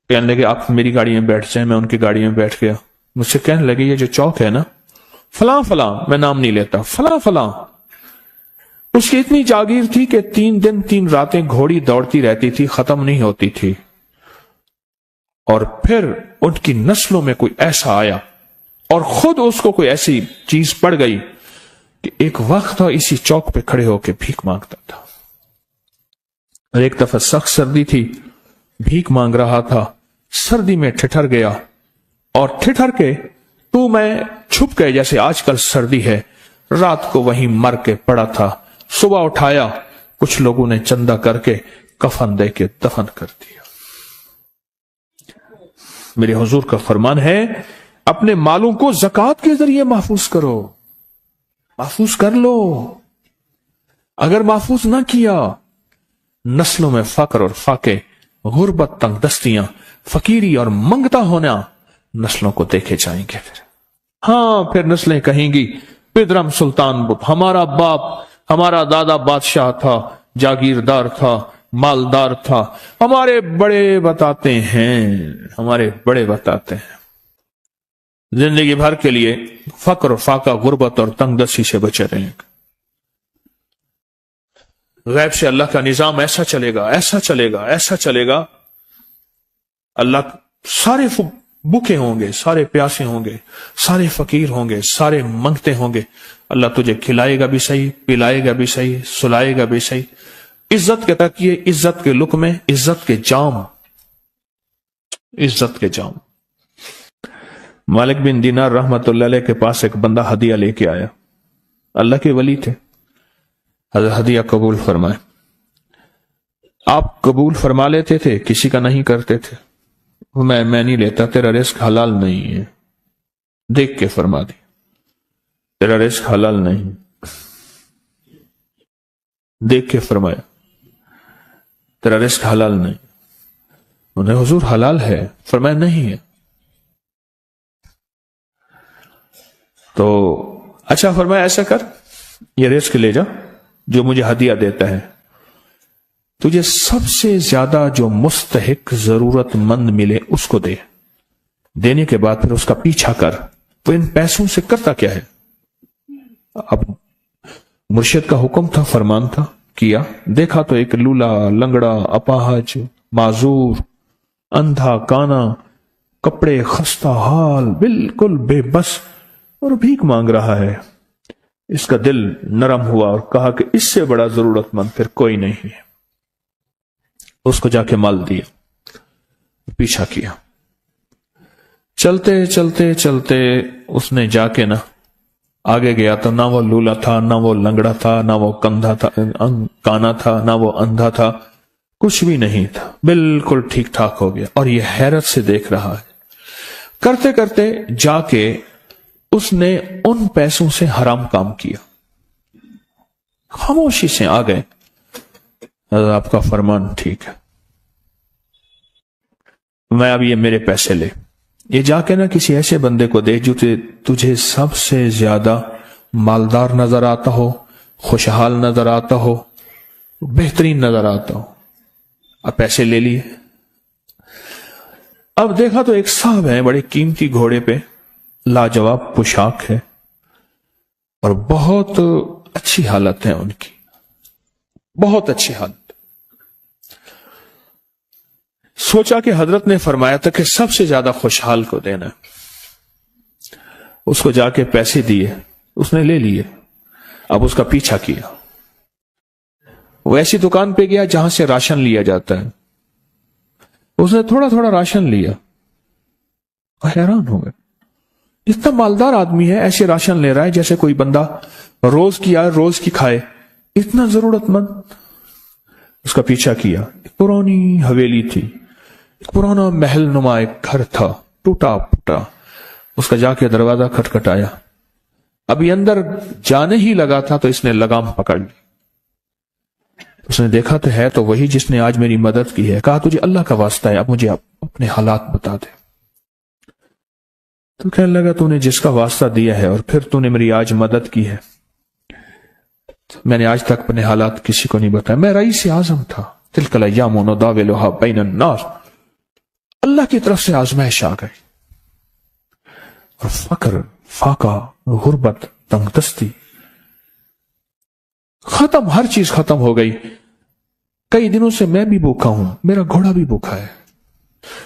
کہنے لگے آپ میری گاڑی میں بیٹھ جائیں. میں ان کی گاڑی میں بیٹھ گیا. مجھ سے کہنے لگے یہ جو چوک ہے نا فلاں فلاں، میں نام نہیں لیتا، فلاں فلاں، اس کی اتنی جاگیر تھی کہ 3 دن 3 راتیں گھوڑی دوڑتی رہتی تھی، ختم نہیں ہوتی تھی. اور پھر ان کی نسلوں میں کوئی ایسا آیا اور خود اس کو کوئی ایسی چیز پڑ گئی کہ ایک وقت تھا اسی چوک پہ کھڑے ہو کے بھیک مانگتا تھا. اور ایک دفعہ سخت سردی تھی، بھیک مانگ رہا تھا، سردی میں ٹھٹر گیا، اور ٹھٹر کے تو میں چھپ گئے جیسے آج کل سردی ہے. رات کو وہیں مر کے پڑا تھا. صبح اٹھایا، کچھ لوگوں نے چندہ کر کے کفن دے کے دفن کر دیا. میرے حضور کا فرمان ہے اپنے مالوں کو زکوٰۃ کے ذریعے محفوظ کرو، محفوظ کر لو. اگر محفوظ نہ کیا نسلوں میں فقر اور فاقے، غربت، تنگ دستیاں، فقیری اور منگتا ہونا نسلوں کو دیکھے جائیں گے. پھر نسلیں کہیں گی پدرم سلطان ہمارا باپ، ہمارا دادا بادشاہ تھا، جاگیردار تھا، مالدار تھا. ہمارے بڑے بتاتے ہیں زندگی بھر کے لیے فقر اور فاقہ، غربت اور تنگ دستی سے بچے رہیں. غیب سے اللہ کا نظام ایسا چلے گا، ایسا چلے گا، ایسا چلے گا. اللہ سارے بھوکے ہوں گے، سارے پیاسے ہوں گے، سارے فقیر ہوں گے، سارے منگتے ہوں گے. اللہ تجھے کھلائے گا بھی صحیح، پلائے گا بھی صحیح، سلائے گا بھی صحیح. عزت کے تکیے، عزت کے لقمے، عزت کے جام، عزت کے جام. مالک بن دینار رحمت اللہ علیہ کے پاس ایک بندہ ہدیہ لے کے آیا. اللہ کے ولی تھے. حضرت ہدیہ قبول فرمائے. آپ قبول فرما لیتے تھے، کسی کا نہیں کرتے تھے. میں نہیں لیتا، تیرا رزق حلال نہیں ہے. دیکھ کے فرما دی تیرا رزق حلال نہیں. دیکھ کے فرمایا تیرا رزق حلال نہیں. انہیں حضور حلال ہے، فرمایا نہیں ہے. تو اچھا فرمایا ایسا کر، یہ رزق لے جا جو مجھے ہدیہ دیتا ہے. تجھے سب سے زیادہ جو مستحق ضرورت مند ملے اس کو دے. دینے کے بعد پھر اس کا پیچھا کر. وہ ان پیسوں سے کرتا کیا ہے؟ اب مرشد کا حکم تھا، فرمان تھا، کیا. دیکھا تو ایک لولا، لنگڑا، اپاہج، معذور، اندھا، کانا، کپڑے خستہ حال، بالکل بے بس، اور بھیک مانگ رہا ہے. اس کا دل نرم ہوا اور کہا کہ اس سے بڑا ضرورت مند پھر کوئی نہیں ہے. اس کو جا کے مال دیا، پیچھا کیا. چلتے چلتے چلتے اس نے جا کے نا آگے گیا تو نہ وہ لولا تھا، نہ وہ لنگڑا تھا، نہ وہ کندھا تھا، کانا تھا، نہ وہ اندھا تھا، کچھ بھی نہیں تھا. بالکل ٹھیک ٹھاک ہو گیا اور یہ حیرت سے دیکھ رہا ہے. کرتے کرتے جا کے اس نے ان پیسوں سے حرام کام کیا. خاموشی سے آ گئے. آپ کا فرمان ٹھیک ہے، میں اب یہ میرے پیسے لے. یہ جا کے نا کسی ایسے بندے کو دے جو تجھے سب سے زیادہ مالدار نظر آتا ہو، خوشحال نظر آتا ہو، بہترین نظر آتا ہو. اب پیسے لے لیے. اب دیکھا تو ایک صاحب ہیں بڑے قیمتی گھوڑے پہ، لاجواب پوشاک ہے اور بہت اچھی حالت ہے ان کی، بہت اچھی حالت. سوچا کہ حضرت نے فرمایا تھا کہ سب سے زیادہ خوشحال کو دینا. اس کو جا کے پیسے دیے، اس نے لے لیے. اب اس کا پیچھا کیا. وہ ایسی دکان پہ گیا جہاں سے راشن لیا جاتا ہے. اس نے تھوڑا تھوڑا راشن لیا. حیران ہو گئے، اتنا مالدار آدمی ہے، ایسے راشن لے رہا ہے جیسے کوئی بندہ روز کی آئے روز کی کھائے، اتنا ضرورت مند. اس کا پیچھا کیا. ایک پرانی حویلی تھی، ایک پرانا محل نما ایک گھر تھا، ٹوٹا پھوٹا. اس کا جا کے دروازہ کھٹکھٹایا. ابھی اندر جانے ہی لگا تھا تو اس نے لگام پکڑ لی. اس نے دیکھا تو ہے تو وہی جس نے آج میری مدد کی ہے. کہا تجھے اللہ کا واسطہ ہے، اب مجھے اپنے حالات بتا دے. تو کہنے لگا تو نے جس کا واسطہ دیا ہے اور پھر تو نے میری آج مدد کی ہے، میں نے آج تک اپنے حالات کسی کو نہیں بتایا. میں رئیس اعظم تھا. تلک الایام نداولها بین الناس. اللہ کی طرف سے آزمائش آ گئی اور فقر، فاقہ، غربت، تنگ دستی ختم، ہر چیز ختم ہو گئی. کئی دنوں سے میں بھی بھوکا ہوں، میرا گھوڑا بھی بھوکا ہے،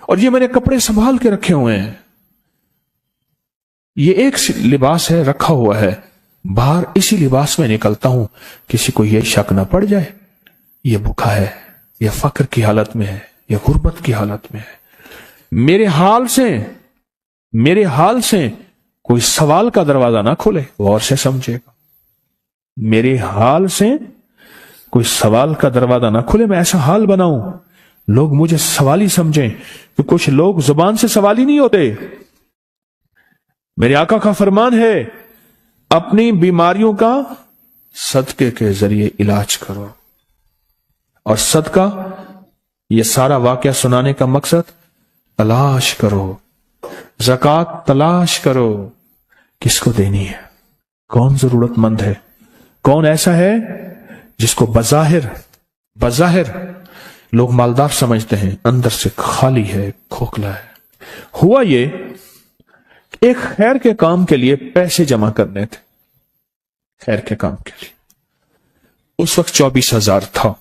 اور یہ میں نے کپڑے سنبھال کے رکھے ہوئے ہیں. یہ ایک لباس ہے رکھا ہوا ہے، باہر اسی لباس میں نکلتا ہوں، کسی کو یہ شک نہ پڑ جائے یہ بھوکا ہے، یہ فقر کی حالت میں ہے، یہ غربت کی حالت میں ہے. میرے حال سے کوئی سوال کا دروازہ نہ کھولے، غور سے سمجھے گا. میرے حال سے کوئی سوال کا دروازہ نہ کھلے، میں ایسا حال بناؤں لوگ مجھے سوالی سمجھیں، کہ کچھ لوگ زبان سے سوالی نہیں ہوتے. میرے آقا کا فرمان ہے اپنی بیماریوں کا صدقے کے ذریعے علاج کرو. اور صدقہ، یہ سارا واقعہ سنانے کا مقصد تلاش کرو، زکوٰۃ تلاش کرو، کس کو دینی ہے، کون ضرورت مند ہے، کون ایسا ہے جس کو بظاہر لوگ مالدار سمجھتے ہیں، اندر سے خالی ہے، کھوکھلا ہے. ہوا یہ ایک خیر کے کام کے لیے پیسے جمع کرنے تھے، خیر کے کام کے لیے. اس وقت 24,000 تھا،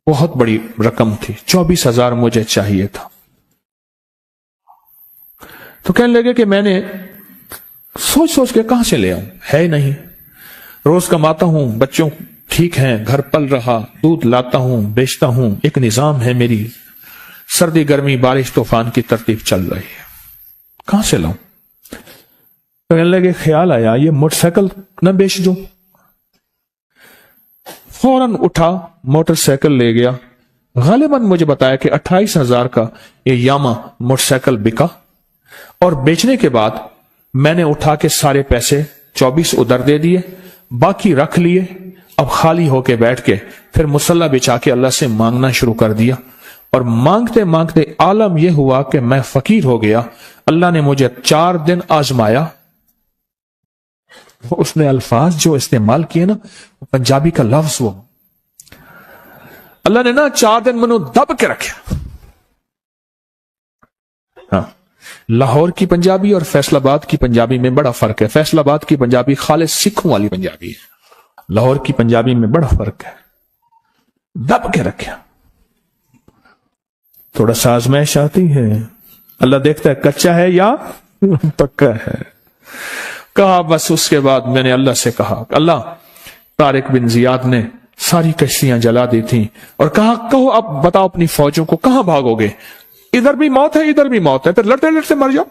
بہت بڑی رقم تھی. 24,000 مجھے چاہیے تھا. تو کہنے لگے کہ میں نے سوچ کے کہاں سے لے آؤں، ہے نہیں. روز کماتا ہوں، بچوں ٹھیک ہیں، گھر پل رہا، دودھ لاتا ہوں، بیچتا ہوں، ایک نظام ہے میری، سردی گرمی بارش طوفان کی ترتیب چل رہی ہے، کہاں سے لاؤں. تو کہنے لگے خیال آیا یہ موٹر سائیکل نہ بیچ دوں. فوراً اٹھا، موٹر سائیکل لے گیا. غالباً مجھے بتایا کہ 28,000 کا یہ یاما موٹر سائیکل بکا، اور بیچنے کے بعد میں نے اٹھا کے سارے پیسے 24 ادھر دے دیے، باقی رکھ لیے. اب خالی ہو کے بیٹھ کے پھر مصلی بچھا کے اللہ سے مانگنا شروع کر دیا. اور مانگتے مانگتے عالم یہ ہوا کہ میں فقیر ہو گیا. اللہ نے مجھے 4 دن آزمایا. اس نے الفاظ جو استعمال کیے نا، پنجابی کا لفظ، وہ اللہ نے نا 4 دن منو دب کے رکھا. ہاں، لاہور کی پنجابی اور فیصل آباد کی پنجابی میں بڑا فرق ہے. فیصل آباد کی پنجابی خالص سکھوں والی پنجابی ہے، لاہور کی پنجابی میں بڑا فرق ہے. دب کے رکھا. تھوڑا سا آزمائش آتی ہے، اللہ دیکھتا ہے کچا ہے یا پکا ہے. کہا بس. اس کے بعد میں نے اللہ سے کہا، اللہ، طارق بن زیاد نے ساری کشتیاں جلا دی تھیں، اور کہا کہو اب بتاؤ اپنی فوجوں کو کہاں بھاگو گے، ادھر بھی موت ہے ادھر بھی موت ہے، پھر لڑتے لڑتے مر جاؤ.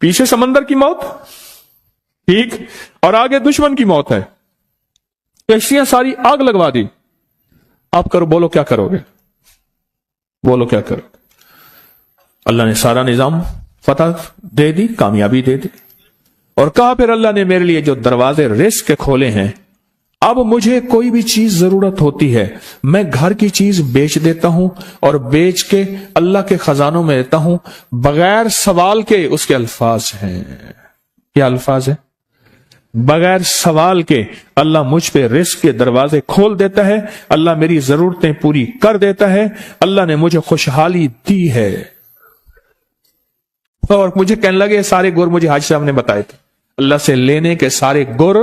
پیچھے سمندر کی موت، ٹھیک، اور آگے دشمن کی موت ہے. کشتیاں ساری آگ لگوا دی. آپ کرو، بولو کیا کرو گے، بولو کیا کرو گے. اللہ نے سارا نظام فتح دے دی، کامیابی دے دی. اور کہا پھر اللہ نے میرے لیے جو دروازے رزق کے کھولے ہیں، اب مجھے کوئی بھی چیز ضرورت ہوتی ہے، میں گھر کی چیز بیچ دیتا ہوں، اور بیچ کے اللہ کے خزانوں میں دیتا ہوں بغیر سوال کے. اس کے الفاظ ہیں، کیا الفاظ ہیں؟ بغیر سوال کے اللہ مجھ پہ رزق کے دروازے کھول دیتا ہے، اللہ میری ضرورتیں پوری کر دیتا ہے، اللہ نے مجھے خوشحالی دی ہے. اور مجھے کہنے لگے سارے گر مجھے حاجی صاحب نے بتائے تھے، اللہ سے لینے کے سارے گر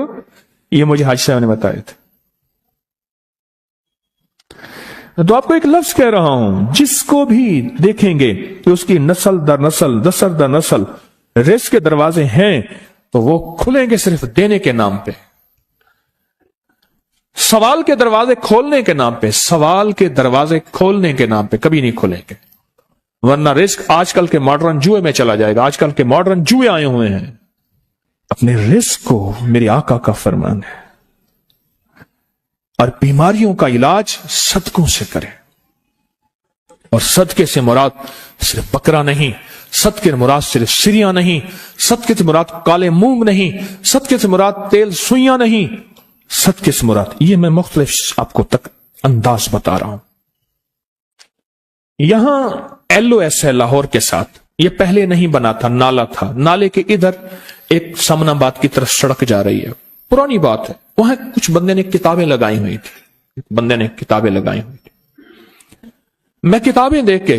یہ مجھے حاجی صاحب نے بتائے تھے. تو آپ کو ایک لفظ کہہ رہا ہوں، جس کو بھی دیکھیں گے کہ اس کی نسل در نسل، نسل در نسل رزق کے دروازے ہیں، تو وہ کھلیں گے صرف دینے کے نام پہ، سوال کے دروازے کھولنے کے نام پہ، سوال کے دروازے کھولنے کے نام پہ کبھی نہیں کھلیں گے. ورنہ رزق آج کل کے ماڈرن جوئے میں چلا جائے گا. آج کل کے ماڈرن جوئے آئے ہوئے ہیں. اپنے رزق کو میرے آقا کا فرمان ہے، اور بیماریوں کا علاج صدقوں سے کریں. اور صدقے سے مراد صرف بکرا نہیں، صدقے سے مراد صرف سریاں نہیں، صدقے سے مراد کالے مونگ نہیں، صدقے سے مراد تیل سوئیاں نہیں، صدقے سے مراد یہ میں مختلف آپ کو تک انداز بتا رہا ہوں. یہاں LOS ہے لاہور کے ساتھ، یہ پہلے نہیں بنا تھا، نالا تھا، نالے کے ادھر ایک سمن آباد کی طرف سڑک جا رہی ہے، پرانی بات ہے. وہاں کچھ بندے نے کتابیں لگائی ہوئی تھی، میں کتابیں دیکھ کے